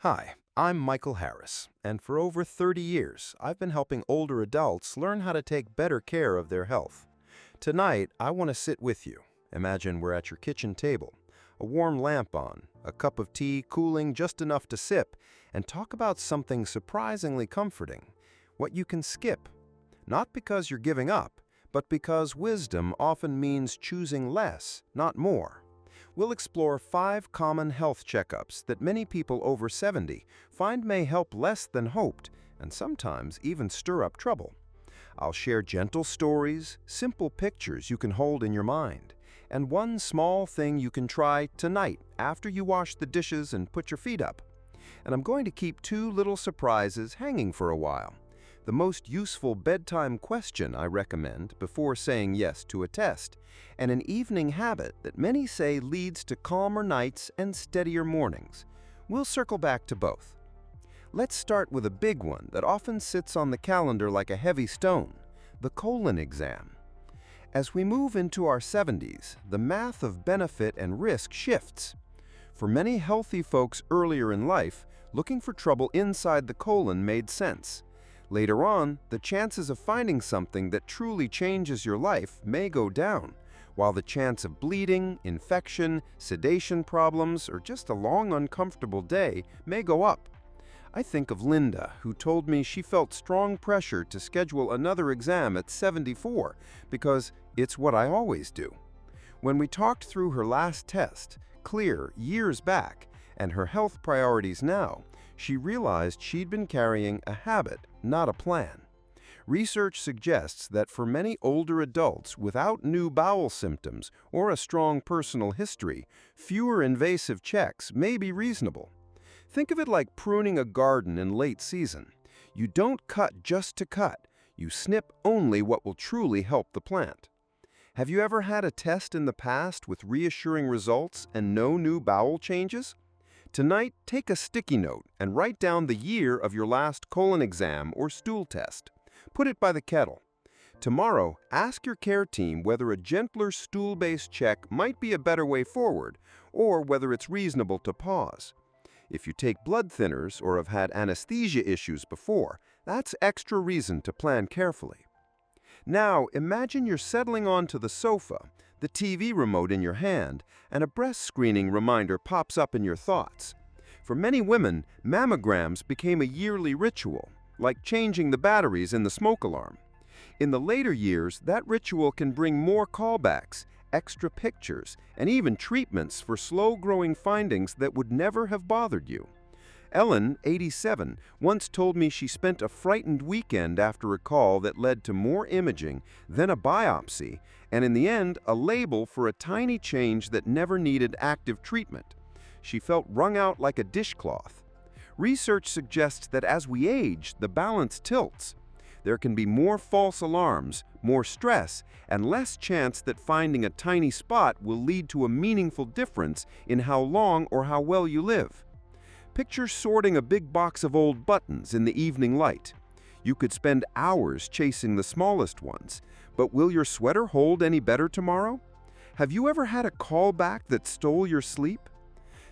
Hi, I'm Michael Harris, and for over 30 years, I've been helping older adults learn how to take better care of their health. Tonight, I want to sit with you. Imagine we're at your kitchen table, a warm lamp on, a cup of tea cooling just enough to sip, and talk about something surprisingly comforting, what you can skip. Not because you're giving up, but because wisdom often means choosing less, not more. We'll explore 5 common health checkups that many people over 70 find may help less than hoped and sometimes even stir up trouble. I'll share gentle stories, simple pictures you can hold in your mind, and one small thing you can try tonight after you wash the dishes and put your feet up. And I'm going to keep 2 little surprises hanging for a while. The most useful bedtime question I recommend before saying yes to a test, and an evening habit that many say leads to calmer nights and steadier mornings. We'll circle back to both. Let's start with a big one that often sits on the calendar like a heavy stone, the colon exam. As we move into our 70s, the math of benefit and risk shifts. For many healthy folks earlier in life, looking for trouble inside the colon made sense. Later on, the chances of finding something that truly changes your life may go down, while the chance of bleeding, infection, sedation problems, or just a long uncomfortable day may go up. I think of Linda, who told me she felt strong pressure to schedule another exam at 74 because it's what I always do. When we talked through her last test, clear years back, and her health priorities now, she realized she'd been carrying a habit, not a plan. Research suggests that for many older adults without new bowel symptoms or a strong personal history, fewer invasive checks may be reasonable. Think of it like pruning a garden in late season. You don't cut just to cut. You snip only what will truly help the plant. Have you ever had a test in the past with reassuring results and no new bowel changes? Tonight, take a sticky note and write down the year of your last colon exam or stool test. Put it by the kettle. Tomorrow, ask your care team whether a gentler stool-based check might be a better way forward, or whether it's reasonable to pause. If you take blood thinners or have had anesthesia issues before, that's extra reason to plan carefully. Now, imagine you're settling onto the sofa, the TV remote in your hand, and a breast screening reminder pops up in your thoughts. For many women, mammograms became a yearly ritual, like changing the batteries in the smoke alarm. In the later years, that ritual can bring more callbacks, extra pictures, and even treatments for slow-growing findings that would never have bothered you. Ellen, 87, once told me she spent a frightened weekend after a call that led to more imaging, then a biopsy, and in the end, a label for a tiny change that never needed active treatment. She felt wrung out like a dishcloth. Research suggests that as we age, the balance tilts. There can be more false alarms, more stress, and less chance that finding a tiny spot will lead to a meaningful difference in how long or how well you live. Picture sorting a big box of old buttons in the evening light. You could spend hours chasing the smallest ones, but will your sweater hold any better tomorrow? Have you ever had a callback that stole your sleep?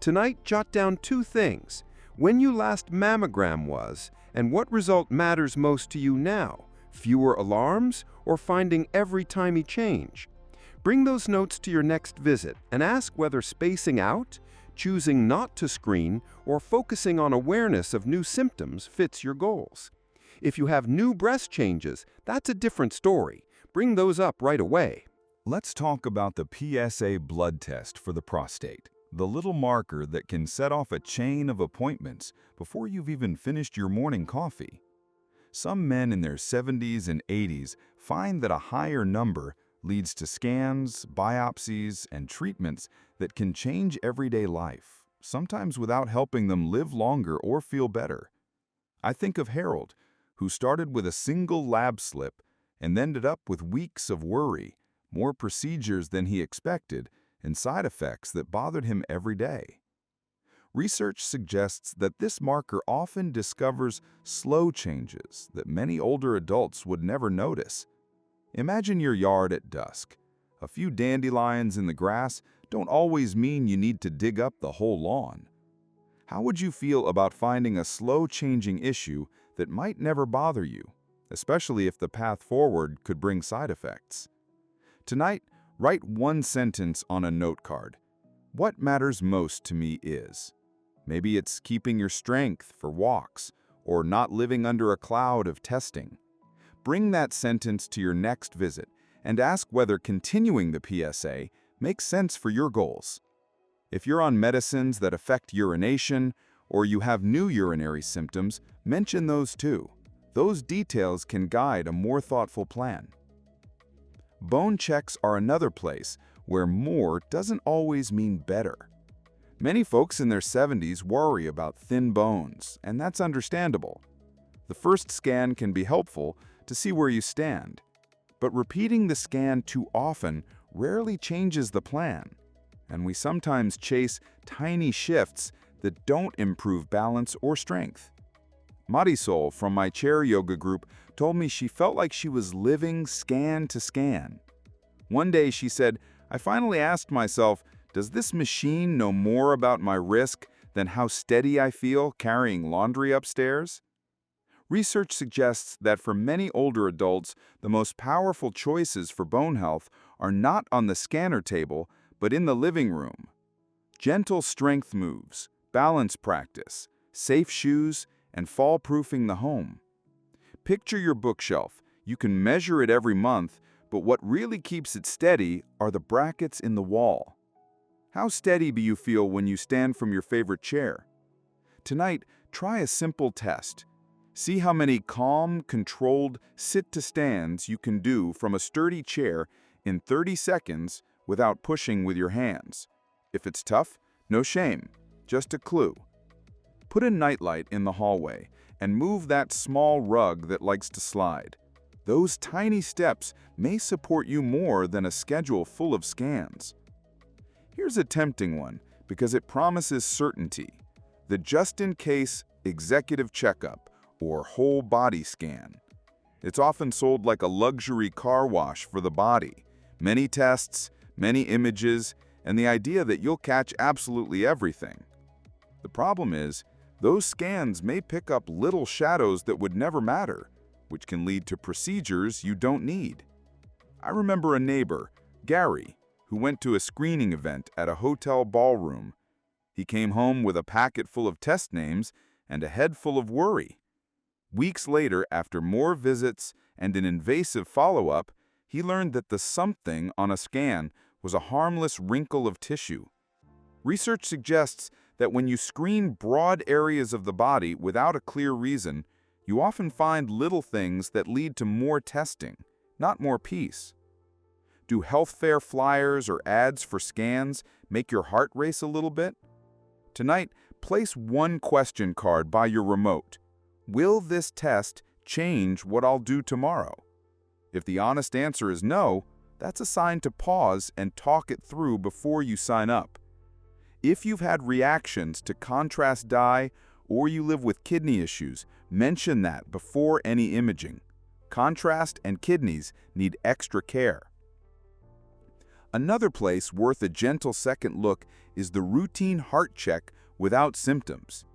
Tonight, jot down 2 things: when your last mammogram was, and what result matters most to you now, fewer alarms or finding every tiny change. Bring those notes to your next visit and ask whether spacing out, choosing not to screen, or focusing on awareness of new symptoms fits your goals. If you have new breast changes, that's a different story. Bring those up right away. Let's talk about the PSA blood test for the prostate, the little marker that can set off a chain of appointments before you've even finished your morning coffee. Some men in their 70s and 80s find that a higher number leads to scans, biopsies, and treatments that can change everyday life, sometimes without helping them live longer or feel better. I think of Harold, who started with a single lab slip and ended up with weeks of worry, more procedures than he expected, and side effects that bothered him every day. Research suggests that this marker often discovers slow changes that many older adults would never notice. Imagine your yard at dusk. A few dandelions in the grass don't always mean you need to dig up the whole lawn. How would you feel about finding a slow-changing issue that might never bother you, especially if the path forward could bring side effects? Tonight, write one sentence on a note card. What matters most to me is. Maybe it's keeping your strength for walks, or not living under a cloud of testing. Bring that sentence to your next visit and ask whether continuing the PSA makes sense for your goals. If you're on medicines that affect urination, or you have new urinary symptoms, mention those too. Those details can guide a more thoughtful plan. Bone checks are another place where more doesn't always mean better. Many folks in their 70s worry about thin bones, and that's understandable. The first scan can be helpful to see where you stand, but repeating the scan too often rarely changes the plan, and we sometimes chase tiny shifts that don't improve balance or strength. Marisol from my chair yoga group told me she felt like she was living scan to scan. One day she said, "I finally asked myself, does this machine know more about my risk than how steady I feel carrying laundry upstairs?" Research suggests that for many older adults, the most powerful choices for bone health are not on the scanner table, but in the living room. Gentle strength moves, balance practice, safe shoes, and fall-proofing the home. Picture your bookshelf. You can measure it every month, but what really keeps it steady are the brackets in the wall. How steady do you feel when you stand from your favorite chair? Tonight, try a simple test. See how many calm, controlled sit-to-stands you can do from a sturdy chair in 30 seconds without pushing with your hands. If it's tough, no shame, just a clue. Put a nightlight in the hallway and move that small rug that likes to slide. Those tiny steps may support you more than a schedule full of scans. Here's a tempting one because it promises certainty: the just-in-case executive checkup or whole body scan. It's often sold like a luxury car wash for the body. Many tests, many images, and the idea that you'll catch absolutely everything. The problem is, those scans may pick up little shadows that would never matter, which can lead to procedures you don't need. I remember a neighbor, Gary, who went to a screening event at a hotel ballroom. He came home with a packet full of test names and a head full of worry. Weeks later, after more visits and an invasive follow-up, he learned that the something on a scan was a harmless wrinkle of tissue. Research suggests that when you screen broad areas of the body without a clear reason, you often find little things that lead to more testing, not more peace. Do health fair flyers or ads for scans make your heart race a little bit? Tonight, place one question card by your remote. Will this test change what I'll do tomorrow? If the honest answer is no, that's a sign to pause and talk it through before you sign up. If you've had reactions to contrast dye or you live with kidney issues, mention that before any imaging. Contrast and kidneys need extra care. Another place worth a gentle second look is the routine heart check without symptoms.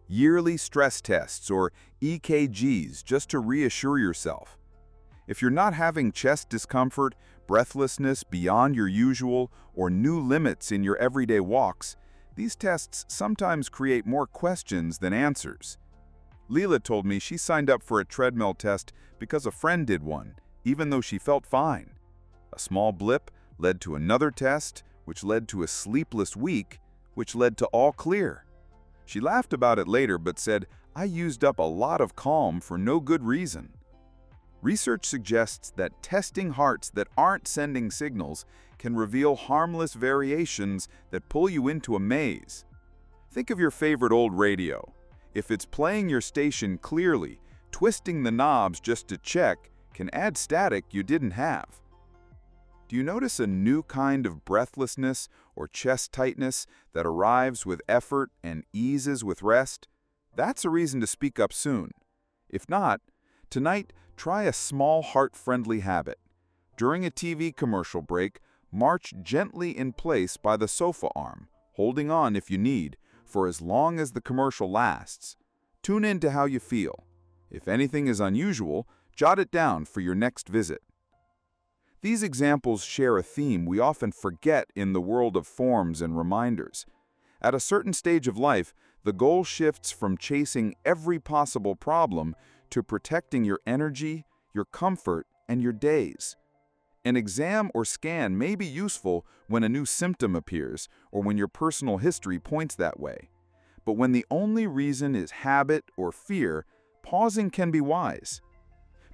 Yearly stress tests or EKGs just to reassure yourself. If you're not having chest discomfort, breathlessness beyond your usual, or new limits in your everyday walks, these tests sometimes create more questions than answers. Leela told me she signed up for a treadmill test because a friend did one, even though she felt fine. A small blip led to another test, which led to a sleepless week, which led to all clear. She laughed about it later but said, "I used up a lot of calm for no good reason." Research suggests that testing hearts that aren't sending signals can reveal harmless variations that pull you into a maze. Think of your favorite old radio. If it's playing your station clearly, twisting the knobs just to check can add static you didn't have. Do you notice a new kind of breathlessness or chest tightness that arrives with effort and eases with rest? That's a reason to speak up soon. If not, tonight, try a small heart-friendly habit. During a TV commercial break, march gently in place by the sofa arm, holding on if you need, for as long as the commercial lasts. Tune in to how you feel. If anything is unusual, jot it down for your next visit. These examples share a theme we often forget in the world of forms and reminders. At a certain stage of life, the goal shifts from chasing every possible problem to protecting your energy, your comfort, and your days. An exam or scan may be useful when a new symptom appears or when your personal history points that way. But when the only reason is habit or fear, pausing can be wise.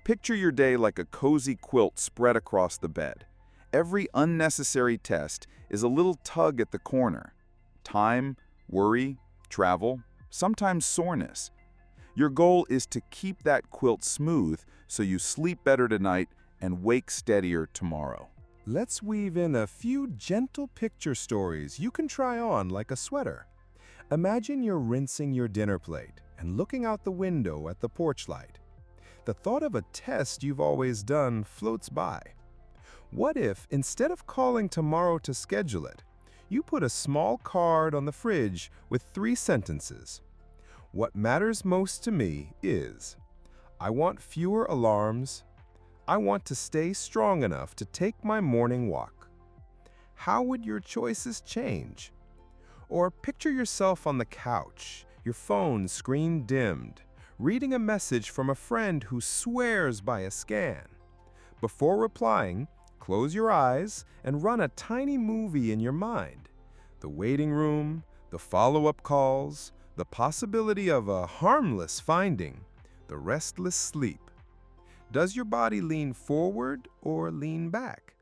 Picture your day like a cozy quilt spread across the bed. Every unnecessary test is a little tug at the corner. Time, worry, travel, sometimes soreness. Your goal is to keep that quilt smooth so you sleep better tonight and wake steadier tomorrow. Let's weave in a few gentle picture stories you can try on like a sweater. Imagine you're rinsing your dinner plate and looking out the window at the porch light. The thought of a test you've always done floats by. What if, instead of calling tomorrow to schedule it, you put a small card on the fridge with 3 sentences? What matters most to me is, I want fewer alarms. I want to stay strong enough to take my morning walk. How would your choices change? Or picture yourself on the couch, your phone screen dimmed, reading a message from a friend who swears by a scan. Before replying, close your eyes and run a tiny movie in your mind. The waiting room, the follow-up calls, the possibility of a harmless finding, the restless sleep. Does your body lean forward or lean back?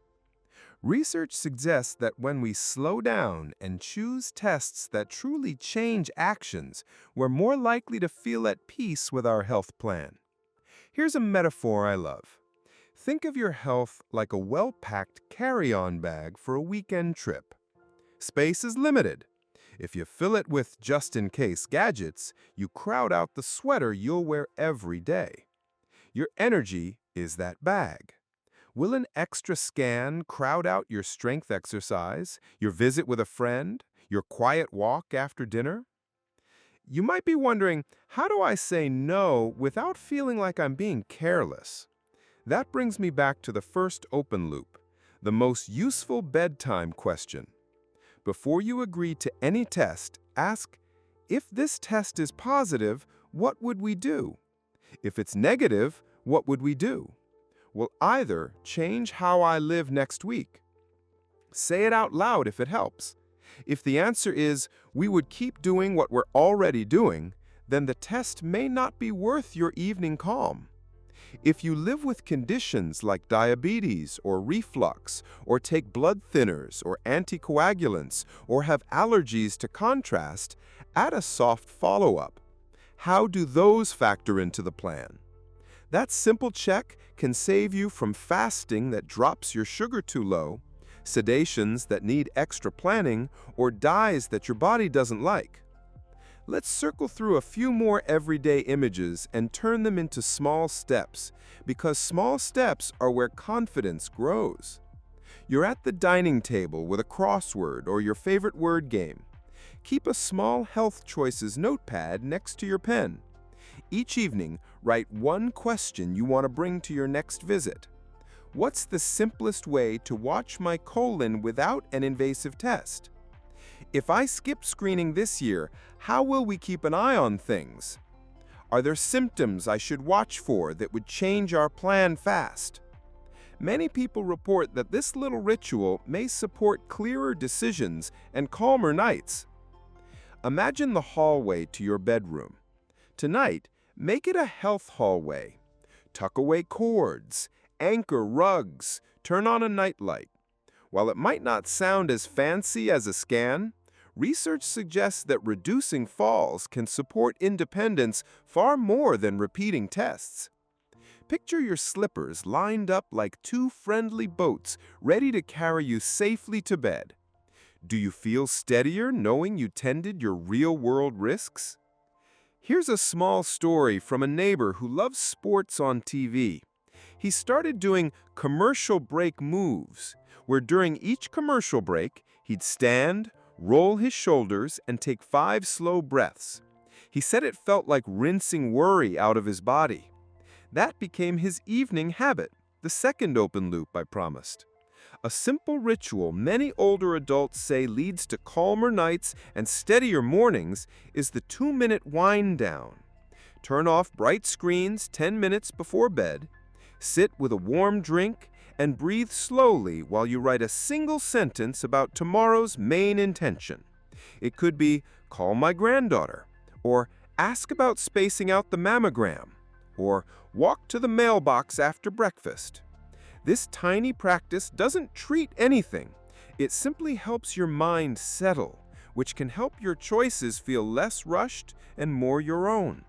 Research suggests that when we slow down and choose tests that truly change actions, we're more likely to feel at peace with our health plan. Here's a metaphor I love. Think of your health like a well-packed carry-on bag for a weekend trip. Space is limited. If you fill it with just-in-case gadgets, you crowd out the sweater you'll wear every day. Your energy is that bag. Will an extra scan crowd out your strength exercise, your visit with a friend, your quiet walk after dinner? You might be wondering, how do I say no without feeling like I'm being careless? That brings me back to the first open loop, the most useful bedtime question. Before you agree to any test, ask, if this test is positive, what would we do? If it's negative, what would we do? Will either change how I live next week. Say it out loud if it helps. If the answer is, we would keep doing what we're already doing, then the test may not be worth your evening calm. If you live with conditions like diabetes or reflux, or take blood thinners or anticoagulants, or have allergies to contrast, add a soft follow-up. How do those factor into the plan? That simple check can save you from fasting that drops your sugar too low, sedations that need extra planning, or dyes that your body doesn't like. Let's circle through a few more everyday images and turn them into small steps, because small steps are where confidence grows. You're at the dining table with a crossword or your favorite word game. Keep a small health choices notepad next to your pen. Each evening, write one question you want to bring to your next visit. What's the simplest way to watch my colon without an invasive test? If I skip screening this year, how will we keep an eye on things? Are there symptoms I should watch for that would change our plan fast? Many people report that this little ritual may support clearer decisions and calmer nights. Imagine the hallway to your bedroom. Tonight, make it a health hallway. Tuck away cords, anchor rugs, turn on a nightlight. While it might not sound as fancy as a scan, research suggests that reducing falls can support independence far more than repeating tests. Picture your slippers lined up like 2 friendly boats ready to carry you safely to bed. Do you feel steadier knowing you tended your real-world risks? Here's a small story from a neighbor who loves sports on TV. He started doing commercial break moves, where during each commercial break, he'd stand, roll his shoulders, and take 5 slow breaths. He said it felt like rinsing worry out of his body. That became his evening habit, the second open loop I promised. A simple ritual many older adults say leads to calmer nights and steadier mornings is the 2-minute wind down. Turn off bright screens 10 minutes before bed, sit with a warm drink, and breathe slowly while you write a single sentence about tomorrow's main intention. It could be, call my granddaughter, or ask about spacing out the mammogram, or walk to the mailbox after breakfast. This tiny practice doesn't treat anything. It simply helps your mind settle, which can help your choices feel less rushed and more your own.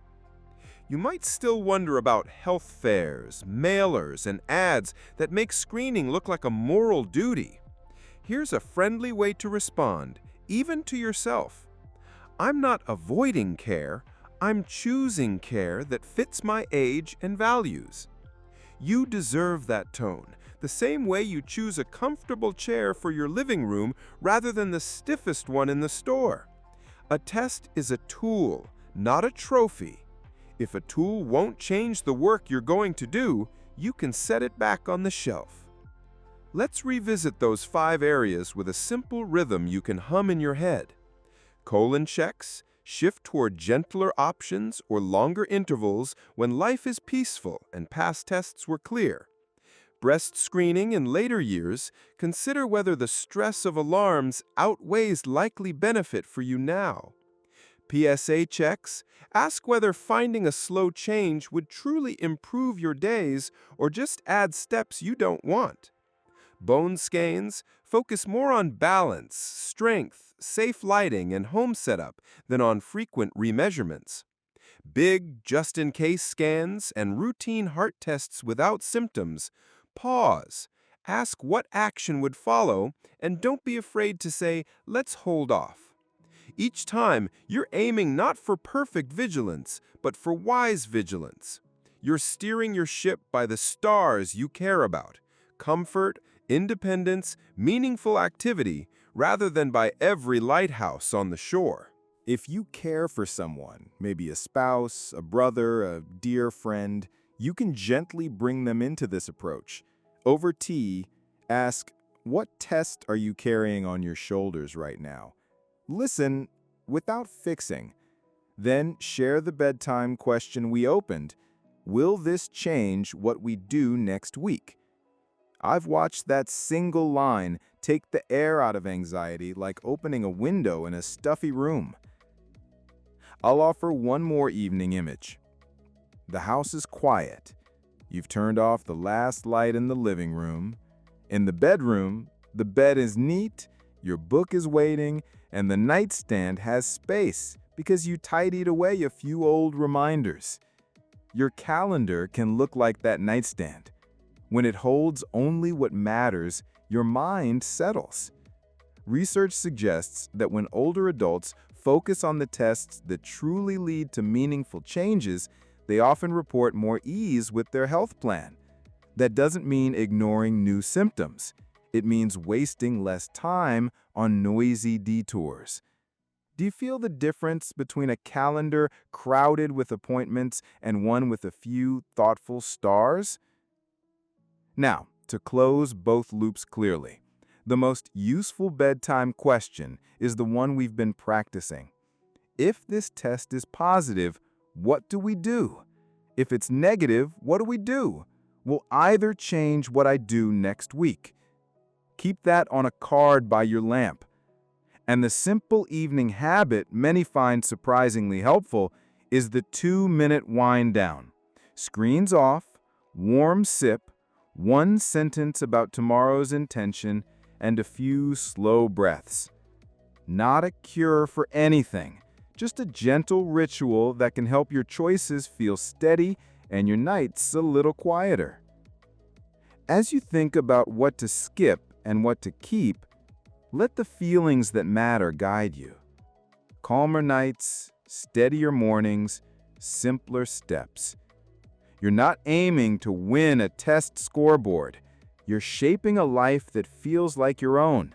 You might still wonder about health fairs, mailers, and ads that make screening look like a moral duty. Here's a friendly way to respond, even to yourself. I'm not avoiding care, I'm choosing care that fits my age and values. You deserve that tone, the same way you choose a comfortable chair for your living room rather than the stiffest one in the store. A test is a tool, not a trophy. If a tool won't change the work you're going to do, you can set it back on the shelf. Let's revisit those 5 areas with a simple rhythm you can hum in your head. Colon checks, shift toward gentler options or longer intervals when life is peaceful and past tests were clear. Breast screening in later years, consider whether the stress of alarms outweighs likely benefit for you now. PSA checks, ask whether finding a slow change would truly improve your days or just add steps you don't want. Bone scans focus more on balance, strength, safe lighting, and home setup than on frequent remeasurements. Big, just-in-case scans and routine heart tests without symptoms, pause, ask what action would follow, and don't be afraid to say, let's hold off. Each time, you're aiming not for perfect vigilance, but for wise vigilance. You're steering your ship by the stars you care about, comfort, independence, meaningful activity, rather than by every lighthouse on the shore. If you care for someone, maybe a spouse, a brother, a dear friend, you can gently bring them into this approach. Over tea, ask, what test are you carrying on your shoulders right now? Listen without fixing. Then share the bedtime question we opened. Will this change what we do next week? I've watched that single line take the air out of anxiety like opening a window in a stuffy room. I'll offer one more evening image. The house is quiet. You've turned off the last light in the living room. In the bedroom, the bed is neat, your book is waiting, and the nightstand has space because you tidied away a few old reminders. Your calendar can look like that nightstand. When it holds only what matters, your mind settles. Research suggests that when older adults focus on the tests that truly lead to meaningful changes, they often report more ease with their health plan. That doesn't mean ignoring new symptoms. It means wasting less time on noisy detours. Do you feel the difference between a calendar crowded with appointments and one with a few thoughtful stars? Now, to close both loops clearly, the most useful bedtime question is the one we've been practicing. If this test is positive, what do we do? If it's negative, what do we do? We'll either change what I do next week. Keep that on a card by your lamp. And the simple evening habit many find surprisingly helpful is the 2-minute wind down. Screens off, warm sip, one sentence about tomorrow's intention, and a few slow breaths. Not a cure for anything, just a gentle ritual that can help your choices feel steady and your nights a little quieter. As you think about what to skip and what to keep, let the feelings that matter guide you. Calmer nights, steadier mornings, simpler steps. You're not aiming to win a test scoreboard. You're shaping a life that feels like your own.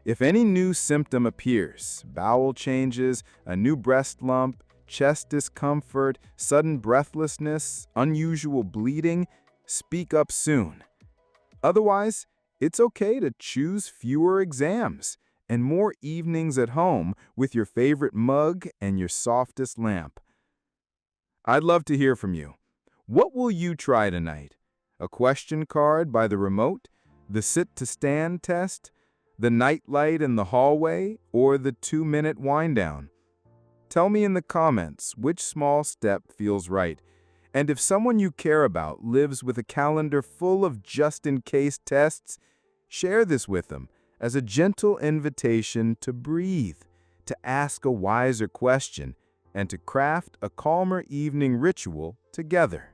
If any new symptom appears, bowel changes, a new breast lump, chest discomfort, sudden breathlessness, unusual bleeding, speak up soon. Otherwise, it's okay to choose fewer exams and more evenings at home with your favorite mug and your softest lamp. I'd love to hear from you. What will you try tonight? A question card by the remote? The sit-to-stand test? The night light in the hallway? Or the 2-minute wind-down? Tell me in the comments which small step feels right. And if someone you care about lives with a calendar full of just-in-case tests, share this with them as a gentle invitation to breathe, to ask a wiser question, and to craft a calmer evening ritual together.